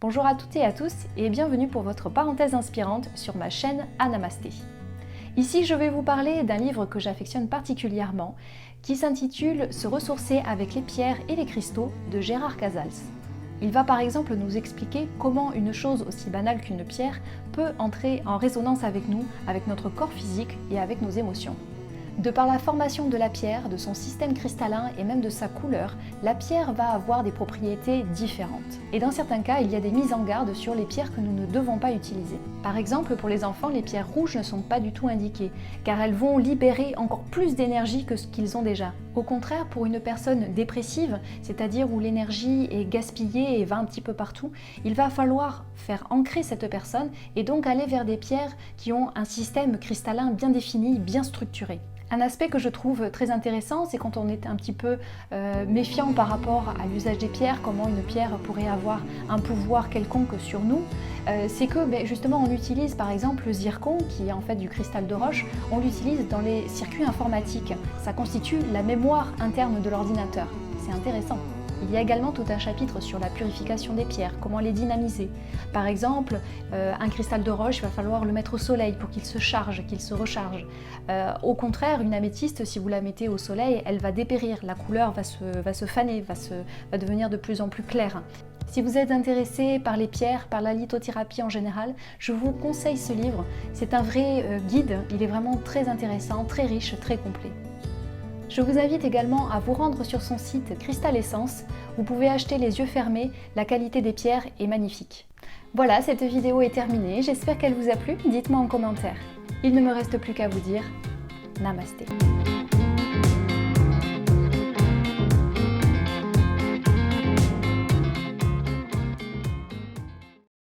Bonjour à toutes et à tous et bienvenue pour votre parenthèse inspirante sur ma chaîne Anamasté. Ici, je vais vous parler d'un livre que j'affectionne particulièrement qui s'intitule « Se ressourcer avec les pierres et les cristaux » de Gérard Casals. Il va par exemple nous expliquer comment une chose aussi banale qu'une pierre peut entrer en résonance avec nous, avec notre corps physique et avec nos émotions. De par la formation de la pierre, de son système cristallin et même de sa couleur, la pierre va avoir des propriétés différentes. Et dans certains cas, il y a des mises en garde sur les pierres que nous ne devons pas utiliser. Par exemple, pour les enfants, les pierres rouges ne sont pas du tout indiquées, car elles vont libérer encore plus d'énergie que ce qu'ils ont déjà. Au contraire, pour une personne dépressive, c'est-à-dire où l'énergie est gaspillée et va un petit peu partout, il va falloir faire ancrer cette personne et donc aller vers des pierres qui ont un système cristallin bien défini, bien structuré. Un aspect que je trouve très intéressant, c'est quand on est un petit peu méfiant par rapport à l'usage des pierres, comment une pierre pourrait avoir un pouvoir quelconque sur nous, c'est que justement on utilise par exemple le zircon, qui est en fait du cristal de roche, on l'utilise dans les circuits informatiques. Ça constitue la mémoire interne de l'ordinateur. C'est intéressant. Il y a également tout un chapitre sur la purification des pierres, comment les dynamiser. Par exemple, un cristal de roche, il va falloir le mettre au soleil pour qu'il se charge, qu'il se recharge. Au contraire, une améthyste, si vous la mettez au soleil, elle va dépérir, la couleur va se faner, va devenir de plus en plus claire. Si vous êtes intéressé par les pierres, par la lithothérapie en général, je vous conseille ce livre. C'est un vrai guide, il est vraiment très intéressant, très riche, très complet. Je vous invite également à vous rendre sur son site Cristal Essence. Vous pouvez acheter les yeux fermés, la qualité des pierres est magnifique. Voilà, cette vidéo est terminée, j'espère qu'elle vous a plu, dites-moi en commentaire. Il ne me reste plus qu'à vous dire Namasté.